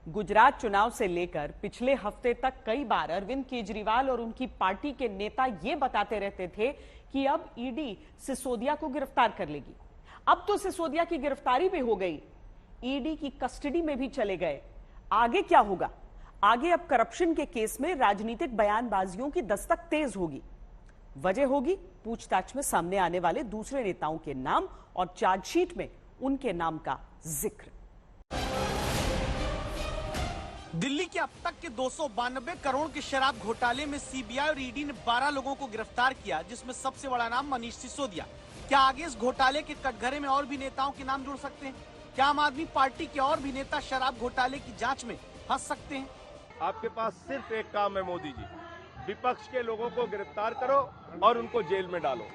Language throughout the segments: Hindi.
गुजरात चुनाव से लेकर पिछले हफ्ते तक कई बार अरविंद केजरीवाल और उनकी पार्टी के नेता ये बताते रहते थे कि अब ईडी सिसोदिया को गिरफ्तार कर लेगी। अब तो सिसोदिया की गिरफ्तारी भी हो गई, ईडी की कस्टडी में भी चले गए। आगे क्या होगा? आगे अब करप्शन के केस में राजनीतिक बयानबाजियों की दस्तक तेज होगी। वजह होगी पूछताछ में सामने आने वाले दूसरे नेताओं के नाम और चार्जशीट में उनके नाम का जिक्र। दिल्ली के अब तक के 292 करोड़ के शराब घोटाले में सीबीआई और ईडी ने 12 लोगों को गिरफ्तार किया, जिसमें सबसे बड़ा नाम मनीष सिसोदिया। क्या आगे इस घोटाले के कटघरे में और भी नेताओं के नाम जुड़ सकते हैं? क्या आम आदमी पार्टी के और भी नेता शराब घोटाले की जांच में फंस सकते हैं? आपके पास सिर्फ एक काम है मोदी जी, विपक्ष के लोगों को गिरफ्तार करो और उनको जेल में डालो।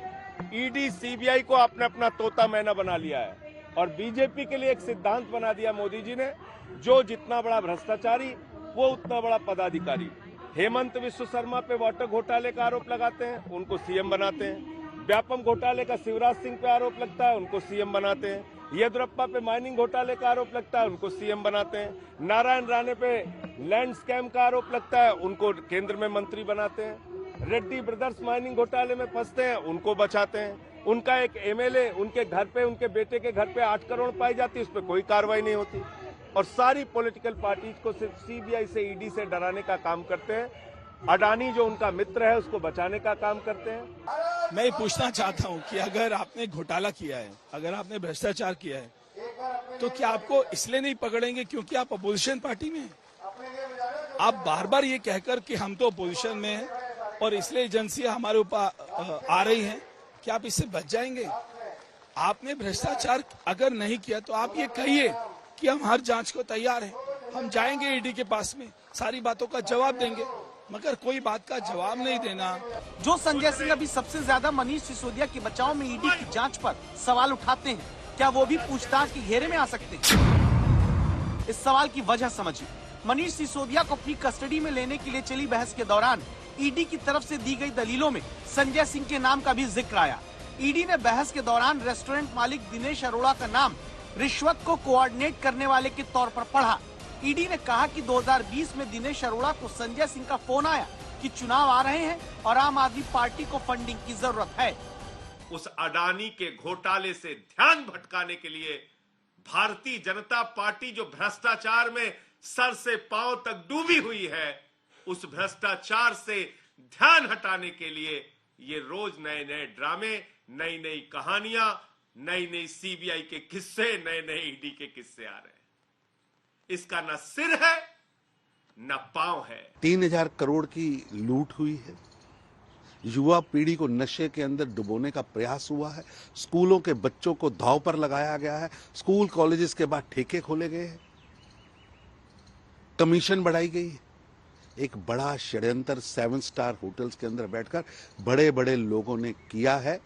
ईडी सीबीआई को आपने अपना तोता मैना बना लिया है और बीजेपी के लिए एक सिद्धांत बना दिया मोदी जी ने, जो जितना बड़ा भ्रष्टाचारी वो उतना बड़ा पदाधिकारी। हेमंत विश्व शर्मा पे वाटर घोटाले का आरोप लगाते हैं, उनको सीएम बनाते हैं। व्यापम घोटाले का शिवराज सिंह पे आरोप लगता है, उनको सीएम बनाते हैं। येदियुरप्पा पे माइनिंग घोटाले का आरोप लगता है, उनको सीएम बनाते हैं। नारायण राणे पे लैंड स्कैम का आरोप लगता है, उनको केंद्र में मंत्री बनाते हैं। रेड्डी ब्रदर्स माइनिंग घोटाले में फंसते हैं, उनको बचाते हैं। उनका एक एमएलए उनके घर पे, उनके बेटे के घर पे 8 करोड़ पाई जाती है, उस पर कोई कार्रवाई नहीं होती। और सारी पॉलिटिकल पार्टीज को सिर्फ सीबीआई से, ईडी से डराने का काम करते हैं। अडानी जो उनका मित्र है उसको बचाने का काम करते हैं। मैं पूछना चाहता हूं कि अगर आपने घोटाला किया है, अगर आपने भ्रष्टाचार किया है, तो क्या आपको इसलिए नहीं पकड़ेंगे क्योंकि आप अपोजिशन पार्टी में हैं? आप बार बार ये कहकर कि हम तो अपोजिशन में हैं और इसलिए एजेंसियां हमारे ऊपर आ रही हैं, क्या आप इससे बच जाएंगे? आपने भ्रष्टाचार अगर नहीं किया तो आप ये कहिए कि हम हर जांच को तैयार हैं, हम जाएंगे ईडी के पास में, सारी बातों का जवाब देंगे, मगर कोई बात का जवाब नहीं देना। जो संजय सिंह अभी सबसे ज्यादा मनीष सिसोदिया के बचाव में ईडी की जांच पर सवाल उठाते हैं, क्या वो भी पूछताछ के घेरे में आ सकते हैं? इस सवाल की वजह समझिए। मनीष सिसोदिया को अपनी कस्टडी में लेने के लिए चली बहस के दौरान ईडी की तरफ से दी गई दलीलों में संजय सिंह के नाम का भी जिक्र आया। ईडी ने बहस के दौरान रेस्टोरेंट मालिक दिनेश अरोड़ा का नाम रिश्वत को कोऑर्डिनेट करने वाले के तौर पर पढ़ा। ईडी ने कहा कि 2020 में दिनेश अरोड़ा को संजय सिंह का फोन आया कि चुनाव आ रहे हैं और आम आदमी पार्टी को फंडिंग की जरूरत है। उस अडानी के घोटाले से ध्यान भटकाने के लिए भारतीय जनता पार्टी जो भ्रष्टाचार में सर से पांव तक डूबी हुई है, उस भ्रष्टाचार से ध्यान हटाने के लिए ये रोज नए नए ड्रामे, नई नई कहानियां, नई नई सीबीआई के किस्से, नए नए ईडी के किस्से आ रहे हैं। इसका न सिर है न पांव है। 3000 करोड़ की लूट हुई है। युवा पीढ़ी को नशे के अंदर डुबोने का प्रयास हुआ है। स्कूलों के बच्चों को दांव पर लगाया गया है। स्कूल कॉलेजेस के बाद ठेके खोले गए हैं, कमीशन बढ़ाई गई है। एक बड़ा षड्यंत्र 7 स्टार होटल्स के अंदर बैठकर बड़े बड़े लोगों ने किया है।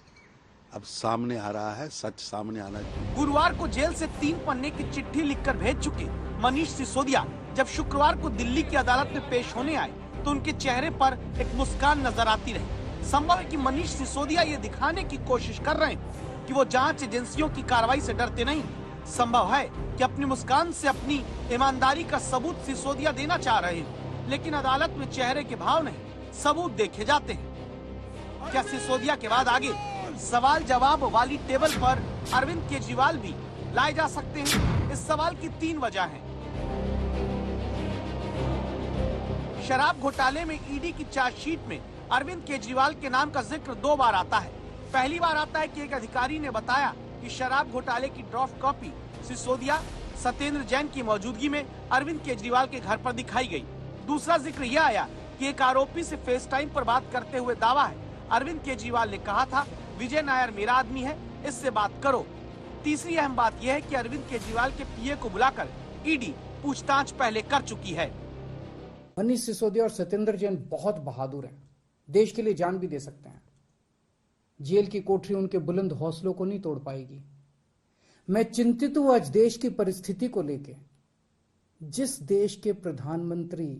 अब सामने आ रहा है, सच सामने आना चाहिए। गुरुवार को जेल से 3 पन्ने की चिट्ठी लिखकर भेज चुके मनीष सिसोदिया जब शुक्रवार को दिल्ली की अदालत में पेश होने आए तो उनके चेहरे पर एक मुस्कान नजर आती रही। संभव है कि मनीष सिसोदिया ये दिखाने की कोशिश कर रहे हैं कि वो जांच एजेंसियों की कार्रवाई से डरते नहीं। संभव है कि अपनी मुस्कान से अपनी ईमानदारी का सबूत सिसोदिया देना चाह रहे हैं, लेकिन अदालत में चेहरे के भाव नहीं, सबूत देखे जाते हैं। क्या सिसोदिया के बाद आगे सवाल जवाब वाली टेबल पर अरविंद केजरीवाल भी लाए जा सकते हैं? इस सवाल की 3 वजह हैं। शराब घोटाले में ईडी की चार्जशीट में अरविंद केजरीवाल के नाम का जिक्र 2 बार आता है। पहली बार आता है कि एक अधिकारी ने बताया कि शराब घोटाले की ड्राफ्ट कॉपी सिसोदिया, सत्येंद्र जैन की मौजूदगी में अरविंद केजरीवाल के घर पर दिखाई गई। दूसरा जिक्र यह आया कि एक आरोपी से फेस टाइम पर बात करते हुए दावा है अरविंद केजरीवाल ने कहा था, विजय नायर मेरा आदमी है, इससे बात करो। तीसरी अहम बात यह है कि अरविंद केजरीवाल के पीए को बुलाकर ईडी पूछताछ पहले कर चुकी है। मनीष सिसोदिया और सत्येंद्र जैन बहुत बहादुर हैं, देश के लिए जान भी दे सकते हैं। जेल की कोठरी उनके बुलंद हौसलों को नहीं तोड़ पाएगी। मैं चिंतित हूं आज देश की परिस्थिति को लेके। जिस देश के प्रधानमंत्री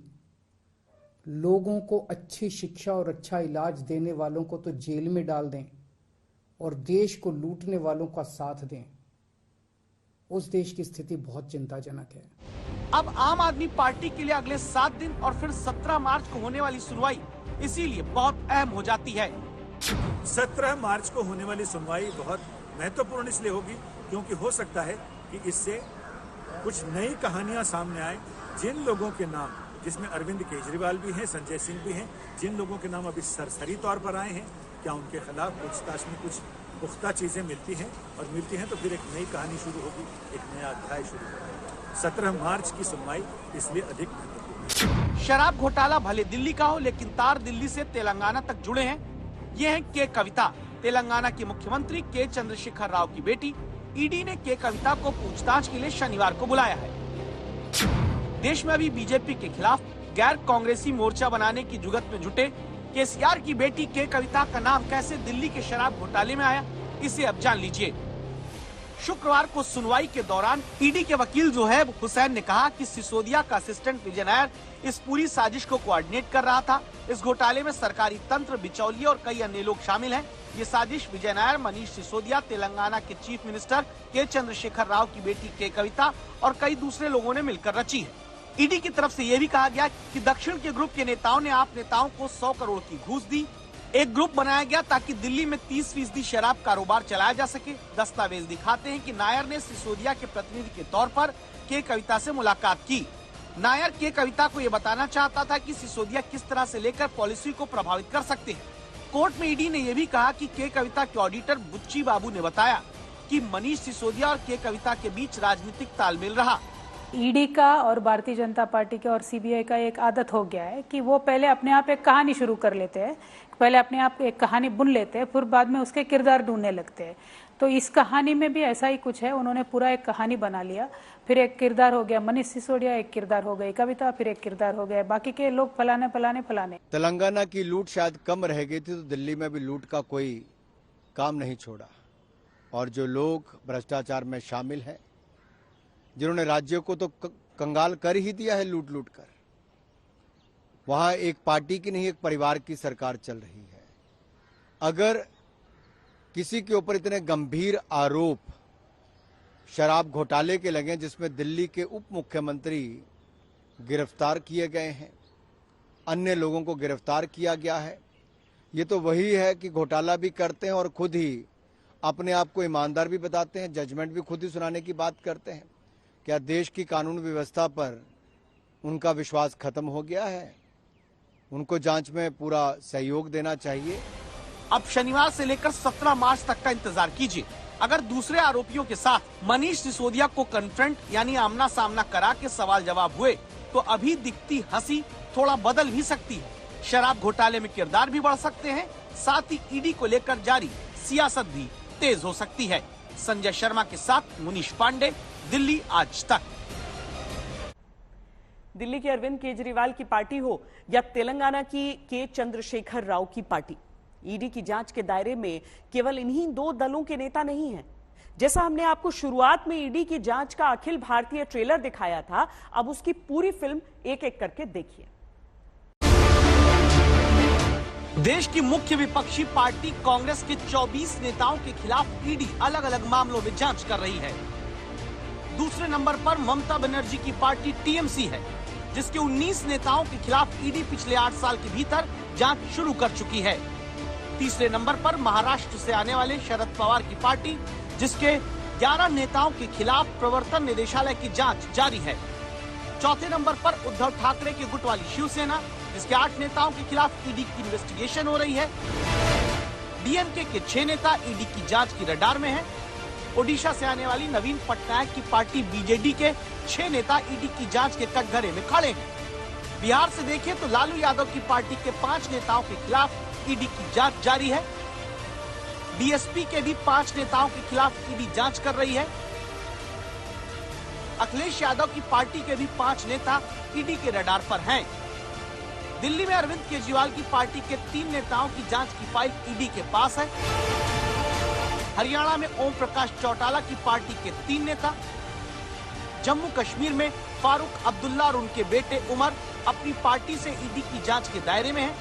लोगों को अच्छी शिक्षा और अच्छा इलाज देने वालों को तो जेल में डाल दें और देश को लूटने वालों का साथ दें, उस देश की स्थिति बहुत चिंताजनक है। अब आम आदमी पार्टी के लिए अगले 7 दिन और फिर 17 मार्च को होने वाली सुनवाई इसीलिए बहुत अहम हो जाती है। 17 मार्च को होने वाली सुनवाई बहुत महत्वपूर्ण इसलिए होगी क्योंकि हो सकता है कि इससे कुछ नई कहानियां सामने आए। जिन लोगों के नाम, जिसमें अरविंद केजरीवाल भी हैं, संजय सिंह भी हैं, जिन लोगों के नाम अभी सरसरी तौर पर आए हैं, क्या उनके खिलाफ पूछताछ में कुछ पुख्ता चीजें मिलती हैं, और मिलती हैं तो फिर एक नई कहानी शुरू होगी, एक नया अध्याय शुरू होगा। 17 मार्च की सुनवाई इसलिए अधिक महत्वपूर्ण है। शराब घोटाला भले दिल्ली का हो, लेकिन तार दिल्ली से तेलंगाना तक जुड़े हैं। ये है के कविता, तेलंगाना के मुख्यमंत्री के चंद्रशेखर राव की बेटी। ईडी ने के कविता को पूछताछ के लिए शनिवार को बुलाया है। देश में अभी बीजेपी के खिलाफ गैर कांग्रेसी मोर्चा बनाने की जुगत में जुटे केसीआर की बेटी के कविता का नाम कैसे दिल्ली के शराब घोटाले में आया, इसे अब जान लीजिए। शुक्रवार को सुनवाई के दौरान ईडी के वकील जोहेब हुसैन ने कहा कि सिसोदिया का असिस्टेंट विजय नायर इस पूरी साजिश को कोऑर्डिनेट कर रहा था। इस घोटाले में सरकारी तंत्र, बिचौलिए और कई अन्य लोग शामिल हैं। ये साजिश विजय नायर, मनीष सिसोदिया, तेलंगाना के चीफ मिनिस्टर के चंद्रशेखर राव की बेटी के कविता और कई दूसरे लोगों ने मिलकर रची है। ईडी की तरफ से यह भी कहा गया कि दक्षिण के ग्रुप के नेताओं ने आप नेताओं को 100 करोड़ की घूस दी। एक ग्रुप बनाया गया ताकि दिल्ली में 30% शराब कारोबार चलाया जा सके। दस्तावेज दिखाते हैं कि नायर ने सिसोदिया के प्रतिनिधि के तौर पर के कविता से मुलाकात की। नायर के कविता को ये बताना चाहता था कि सिसोदिया किस तरह से लेकर पॉलिसी को प्रभावित कर सकते हैं। कोर्ट में ईडी ने यह भी कहा कि के कविता के ऑडिटर बुच्ची बाबू ने बताया कि मनीष सिसोदिया और के कविता के बीच राजनीतिक तालमेल रहा। ईडी का और भारतीय जनता पार्टी का और सीबीआई का एक आदत हो गया है कि वो पहले अपने आप एक कहानी शुरू कर लेते हैं, पहले अपने आप एक कहानी बुन लेते हैं, फिर बाद में उसके किरदार ढूंढने लगते हैं। तो इस कहानी में भी ऐसा ही कुछ है। उन्होंने पूरा एक कहानी बना लिया, फिर एक किरदार हो गया मनीष सिसोदिया, एक किरदार हो गई कविता, फिर एक किरदार हो गया बाकी के लोग फलाने। तेलंगाना की लूट शायद कम रह गई थी तो दिल्ली में भी लूट का कोई काम नहीं छोड़ा, और जो लोग भ्रष्टाचार में शामिल हैं, जिन्होंने राज्य को तो कंगाल कर ही दिया है लूट लूट कर, वहां एक पार्टी की नहीं एक परिवार की सरकार चल रही है। अगर किसी के ऊपर इतने गंभीर आरोप शराब घोटाले के लगे जिसमें दिल्ली के उप मुख्यमंत्री गिरफ्तार किए गए हैं, अन्य लोगों को गिरफ्तार किया गया है, ये तो वही है कि घोटाला भी करते हैं और खुद ही अपने आप को ईमानदार भी बताते हैं, जजमेंट भी खुद ही सुनाने की बात करते हैं। क्या देश की कानून व्यवस्था पर उनका विश्वास खत्म हो गया है? उनको जांच में पूरा सहयोग देना चाहिए। अब शनिवार से लेकर 17 मार्च तक का इंतजार कीजिए। अगर दूसरे आरोपियों के साथ मनीष सिसोदिया को कन्फ्रंट यानी आमना सामना करा के सवाल जवाब हुए तो अभी दिखती हंसी थोड़ा बदल भी सकती है। शराब घोटाले में किरदार भी बढ़ सकते हैं, साथ ही ईडी को लेकर जारी सियासत भी तेज हो सकती है। संजय शर्मा के साथ मुनीश पांडे, दिल्ली आज तक। दिल्ली के अरविंद केजरीवाल की पार्टी हो या तेलंगाना की के चंद्रशेखर राव की पार्टी, ईडी की जांच के दायरे में केवल इन्हीं दो दलों के नेता नहीं हैं। जैसा हमने आपको शुरुआत में ईडी की जांच का अखिल भारतीय ट्रेलर दिखाया था, अब उसकी पूरी फिल्म एक एक करके देखिए। देश की मुख्य विपक्षी पार्टी कांग्रेस के 24 नेताओं के खिलाफ ईडी अलग अलग मामलों में जांच कर रही है। दूसरे नंबर पर ममता बनर्जी की पार्टी टीएमसी है, जिसके 19 नेताओं के खिलाफ ईडी पिछले 8 साल के भीतर जांच शुरू कर चुकी है। तीसरे नंबर पर महाराष्ट्र से आने वाले शरद पवार की पार्टी, जिसके 11 नेताओं के खिलाफ प्रवर्तन निदेशालय की जांच जारी है। चौथे नंबर पर उद्धव ठाकरे की गुट वाली शिवसेना, जिसके 8 नेताओं के खिलाफ ईडी की इन्वेस्टिगेशन हो रही है। डीएमके के 6 नेता ईडी की जांच की रडार में हैं। ओडिशा से आने वाली नवीन पटनायक की पार्टी बीजेडी के 6 नेता ईडी की जांच के कटघरे में खड़े हैं। बिहार से देखें तो लालू यादव की पार्टी के 5 नेताओं के खिलाफ ईडी की जांच जारी है। बीएसपी के भी 5 नेताओं के खिलाफ ईडी जांच कर रही है। अखिलेश यादव की पार्टी के भी 5 नेता ईडी के रडार पर हैं। दिल्ली में अरविंद केजरीवाल की पार्टी के 3 नेताओं की जांच की फाइल ईडी के पास है। हरियाणा में ओम प्रकाश चौटाला की पार्टी के 3 नेता, जम्मू कश्मीर में फारूक अब्दुल्ला और उनके बेटे उमर अपनी पार्टी से ईडी की जांच के दायरे में हैं,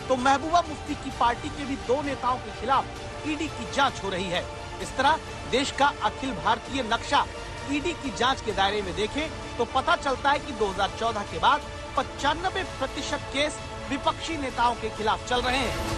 तो महबूबा मुफ्ती की पार्टी के भी 2 नेताओं के खिलाफ ईडी की जांच हो रही है। इस तरह देश का अखिल भारतीय नक्शा ईडी की जांच के दायरे में देखें तो पता चलता है कि 2014 के बाद 95% केस विपक्षी नेताओं के खिलाफ चल रहे हैं।